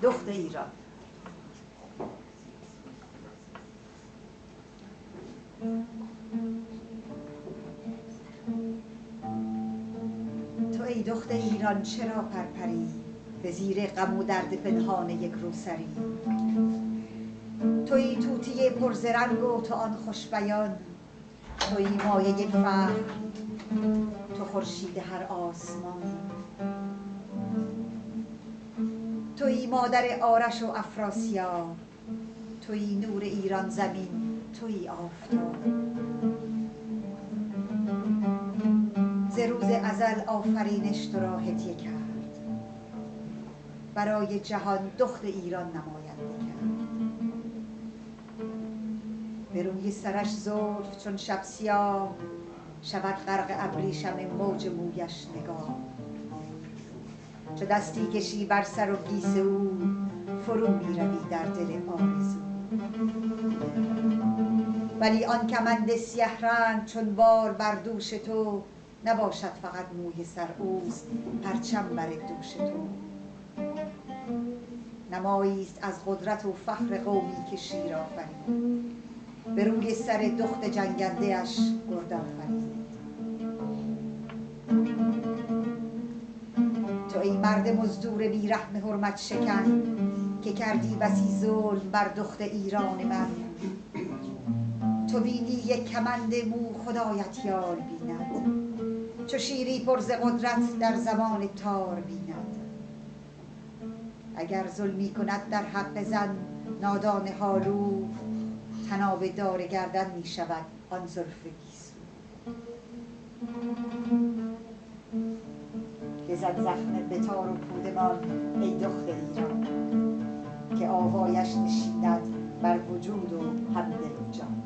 دخت ایران. تو ای دخت ایران چرا پرپری، به زیر غم و درد پنهان یک روسری. تویی طوطی پرزرنگ و تو آن خوش بیان، تویی مایه فخر، تو خورشید هر آسمان. تویی مادر آرش و افراسیاب، تویی نور ایران زمین، تویی آفتاب. ز روز ازل آفرینش تو را هدیه کرد، برای جهان دخت ایران نماینده کرد. به روی سرش زلف چون شب سیاه، شود غرق ابریشم موج مویش نگاه. چو دستی کشی بر سر و گیس او، فرو می روی در دل آرزو. ولی آن کمند سیه رنگ چون بار بر دوش تو، نباشد فقط موی سر اوست پرچم بر دوش تو. نمایی است از قدرت و فخر قومی که شیر آفرید، به روی سر دخت جنگنده اش گرد آفرید. تو ای مرد مزدور بیرحم حرمت شکن، که کردی بسی ظلم بر دخت ایران من. تو بینی یک کمند مو خدایت یار بیند، چو شیری پر ز قدرت در زمان تار بیند. اگر ظلمی کند در حق زن نادان حالو، طناب دار گردن می شود آن زلف گیسو. بزن زخم به تار و پودمان ای دخت ایران، که آوایش نشیند بر وجود و هم دل و جان.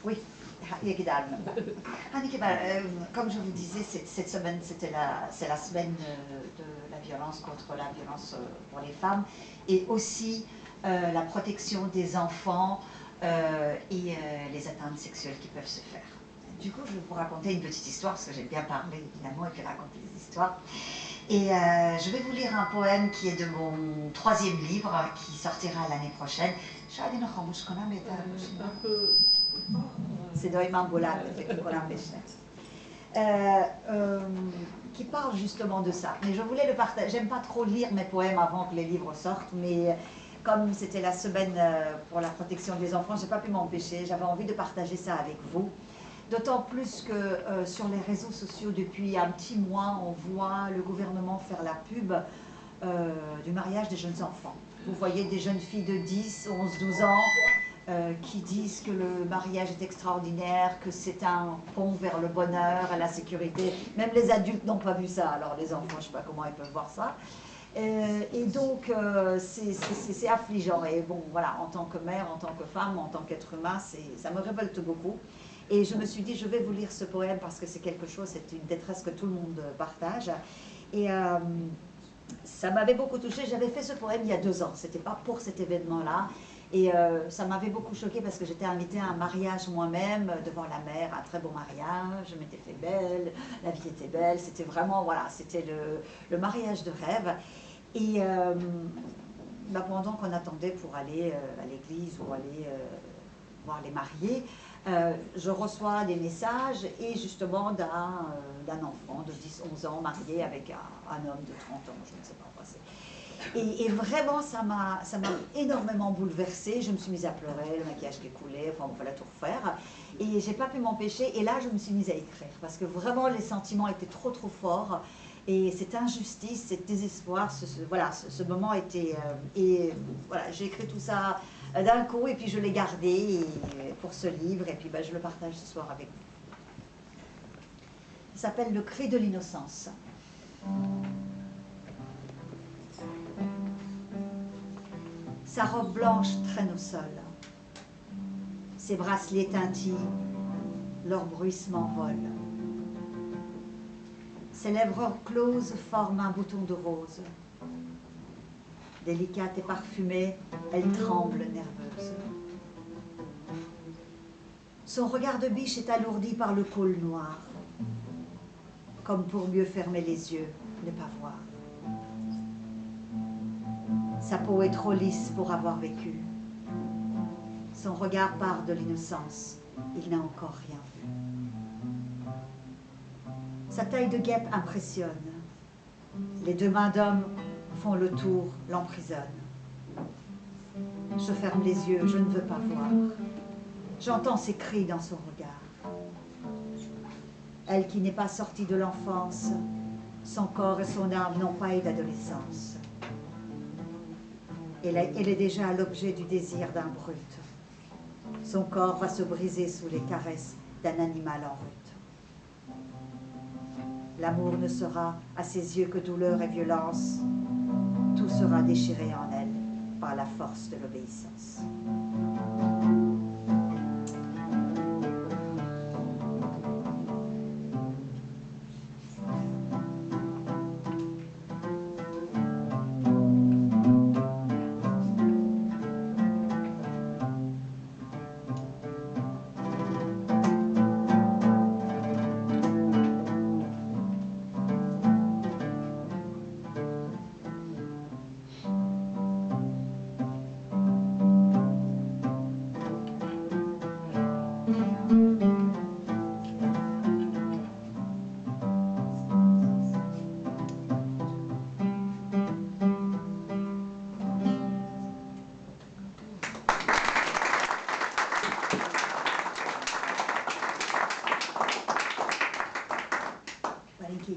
Oui, comme je vous disais, cette semaine, c'est la semaine de la violence contre la violence pour les femmes, et aussi la protection des enfants et les atteintes sexuelles qui peuvent se faire. Du coup, je vais vous raconter une petite histoire, parce que j'aime bien parler, évidemment, et puis raconter des histoires. Et je vais vous lire un poème qui est de mon 3e livre, qui sortira l'année prochaine. صدای من بلند فکر کنم qui parle justement de ça. Mais je voulais le partager. J'aime pas trop lire mes poèmes avant que les livres sortent, mais comme c'était la semaine pour la protection des enfants, j'ai pas pu m'empêcher. J'avais envie de partager ça avec vous. D'autant plus que sur les réseaux sociaux, depuis un petit mois, on voit le gouvernement faire la pub du mariage des jeunes enfants. Vous voyez des jeunes filles de 10, 11, 12 ans qui disent que le mariage est extraordinaire, que c'est un pont vers le bonheur et la sécurité. Même les adultes n'ont pas vu ça, alors les enfants, je ne sais pas comment ils peuvent voir ça. Et donc, c'est affligeant. Et bon, voilà, en tant que mère, en tant que femme, en tant qu'être humain, ça me révolte beaucoup. Et je me suis dit, je vais vous lire ce poème parce que c'est quelque chose, c'est une détresse que tout le monde partage. Et ça m'avait beaucoup touchée. J'avais fait ce poème il y a 2 ans. C'était pas pour cet événement-là. Et ça m'avait beaucoup choquée parce que j'étais invitée à un mariage moi-même, devant la mer, un très beau mariage. Je m'étais fait belle, la vie était belle. C'était vraiment, voilà, c'était le mariage de rêve. Et pendant qu'on attendait pour aller à l'église ou aller voir les mariés, je reçois des messages et justement d'un enfant de 10-11 ans marié avec un homme de 30 ans, je ne sais pas quoi c'est. Et vraiment, ça m'a énormément bouleversée. Je me suis mise à pleurer, le maquillage qui coulait, enfin, il fallait tout refaire. Et j'ai pas pu m'empêcher. Et là, je me suis mise à écrire parce que vraiment, les sentiments étaient trop forts. Et cette injustice, cet désespoir, ce moment était... voilà, j'ai écrit tout ça d'un coup et puis je l'ai gardé pour ce livre et puis je le partage ce soir avec vous. Il s'appelle Le cri de l'innocence. Sa robe blanche traîne au sol. Ses bracelets teintillent, leur bruissement vole. Ses lèvres closes forment un bouton de rose. Délicate et parfumée, elle tremble nerveuse. Son regard de biche est alourdi par le col noir, comme pour mieux fermer les yeux, ne pas voir. Sa peau est trop lisse pour avoir vécu. Son regard part de l'innocence, il n'a encore rien vu. Sa taille de guêpe impressionne. Les deux mains d'homme font le tour, l'emprisonnent. Je ferme les yeux, je ne veux pas voir. J'entends ses cris dans son regard. Elle qui n'est pas sortie de l'enfance, son corps et son âme n'ont pas eu d'adolescence. Elle est déjà l'objet du désir d'un brute. Son corps va se briser sous les caresses d'un animal en rut. L'amour ne sera à ses yeux que douleur et violence. Tout sera déchiré en elle par la force de l'obéissance.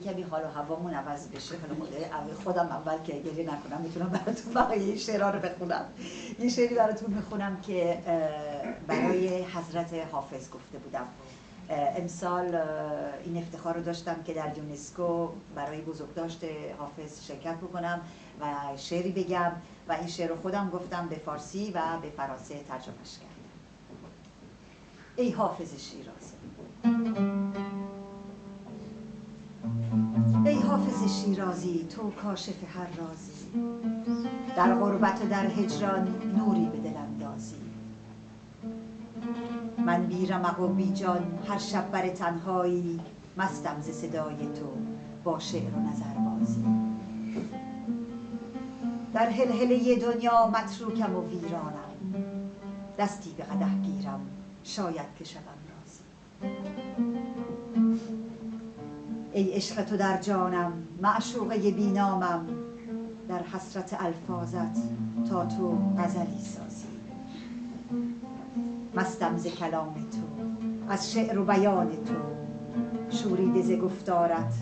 کمی حال و هوامون عوض بشه حالا خودم اول که گریه نکنم میتونم براتون بقیه شعرها رو بخونم. یه شعری براتون میخونم که برای حضرت حافظ گفته بودم. امسال این افتخار رو داشتم که در یونسکو برای بزرگداشت حافظ شرکت بکنم و شعری بگم و این شعر رو خودم گفتم به فارسی و به فرانسه ترجمهش کردم. ای حافظ شیرازی، ای حافظ شیرازی، تو کاشف هر رازی، در غربت و در هجران نوری به دل اندازی. من بی رمق و بی جان هر شب بر تنهایی، مستم ز صدای تو با شعر و نظربازی. در هلهله دنیا متروکم و ویرانم، دستی به قدح گیرم شاید که شوم راضی. ای عشق تو در جانم معشوقه بینامم، در حسرت الفاظت تا تو غزلی سازی. مستم ز کلام تو، از شعر و بیان تو، شوریده ز گفتارت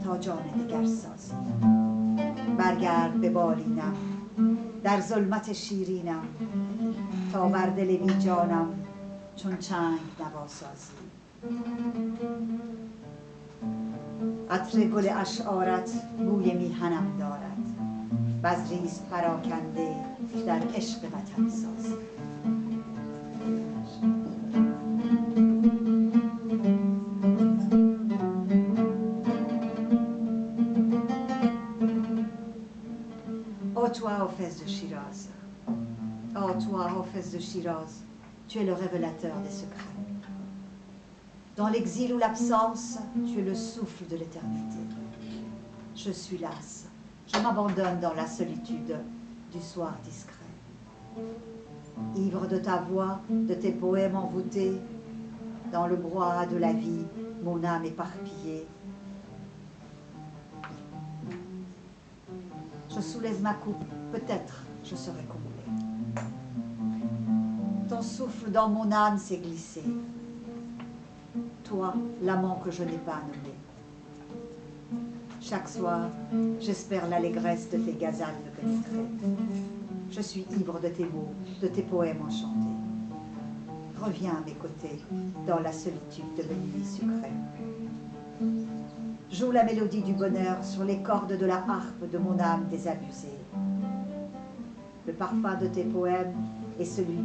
تا جان دگر سازی. برگرد به بالینم در ظلمت شیرینم، تا بر دل بی جانم چون چنگ نوا سازی. عطر گل اشعارت بوی میهنم دارد، بذری است پراکنده در عشق وطن سازی. Ô toi, Hafiz de Shiraz, ô toi, Hafiz de Shiraz, tu es le révélateur des secrets. Dans l'exil ou l'absence, tu es le souffle de l'éternité. Je suis lasse, je m'abandonne dans la solitude du soir discret. Ivre de ta voix, de tes poèmes envoûtés, dans le brouhaha de la vie, mon âme éparpillée. Je soulève ma coupe, peut-être je serai comblée. Ton souffle dans mon âme s'est glissé. Toi, l'amant que je n'ai pas nommé. Chaque soir, j'espère l'allégresse de tes ghazals me pénétrer. Je suis ivre de tes mots, de tes poèmes enchantés. Reviens à mes côtés, dans la solitude de mes nuits sucrées. Joue la mélodie du bonheur sur les cordes de la harpe de mon âme désabusée. Le parfum de tes poèmes est celui du